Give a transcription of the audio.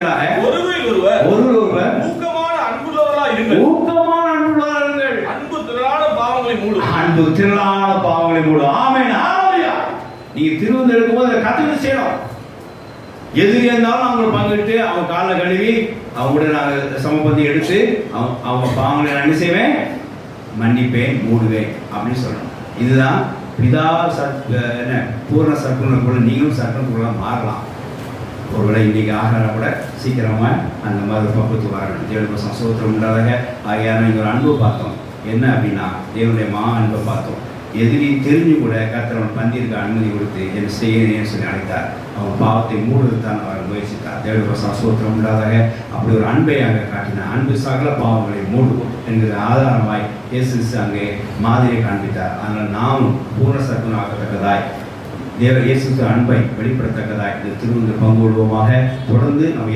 ஒருவர் ஊக்கமான அன்புள்ளவர்களாய் இருங்கள். அன்பு திரளான பாவங்களை மூடும். ஆமென். ஹalleluya. நீங்க திருவிருந்து எடுக்கும்போது கத்துக்கிட்டு செய்யணும். எதிரி இருந்தாலும் அவங்க பங்கிட்டு அவங்க காலை கழுவி அவங்க கூட நாங்கள் சமபந்தி எடுத்து அவங்க பாவங்களை நான் என்ன செய்வேன், மன்னிப்பேன், மூடுவேன் அப்படின்னு சொல்லணும். இதுதான் பிதா பூர்ண சர்க்குணக்குள்ள நீங்களும் சர்க்குணக்குள்ள மாறலாம். ஒருவேளை இன்னைக்கு ஆகிறார கூட சீக்கிரமா அந்த மாதிரி பக்குவத்துக்கு வரணும். தேவனுடைய சந்தோஷம் உண்டாதாக. ஆகையான இங்கே ஒரு அன்பு பார்த்தோம். என்ன அப்படின்னா தேவனுடைய அன்பை பார்த்தோம். எதிரி தெரிஞ்சு கூட கர்த்தர் பந்திற்கு அனுமதி கொடுத்து என்ன செய்யணும்னு சொல்லி அழைத்தார். அவன் பாவத்தை மூடுவது தான் அவர் முயற்சித்தார். தேவனுடைய சந்தோஷம் உண்டாதாக. அப்படி ஒரு அன்பை அங்கே காட்டினார். அன்பு சகல பாவங்களை மூடுவோம் என்கிற ஆதாரமாய் இயேசு அங்கே மாதிரியை காண்பித்தார். அதனால் நாமும் பூர்ண சர்க்குணம் ஆகத்தக்கதாய் தேவ இயேசு அன்பை வெளிப்படுத்தக்கதாய் இந்த திருவிருந்து பங்கு கொள்வோமாக. தொடர்ந்து நம்ம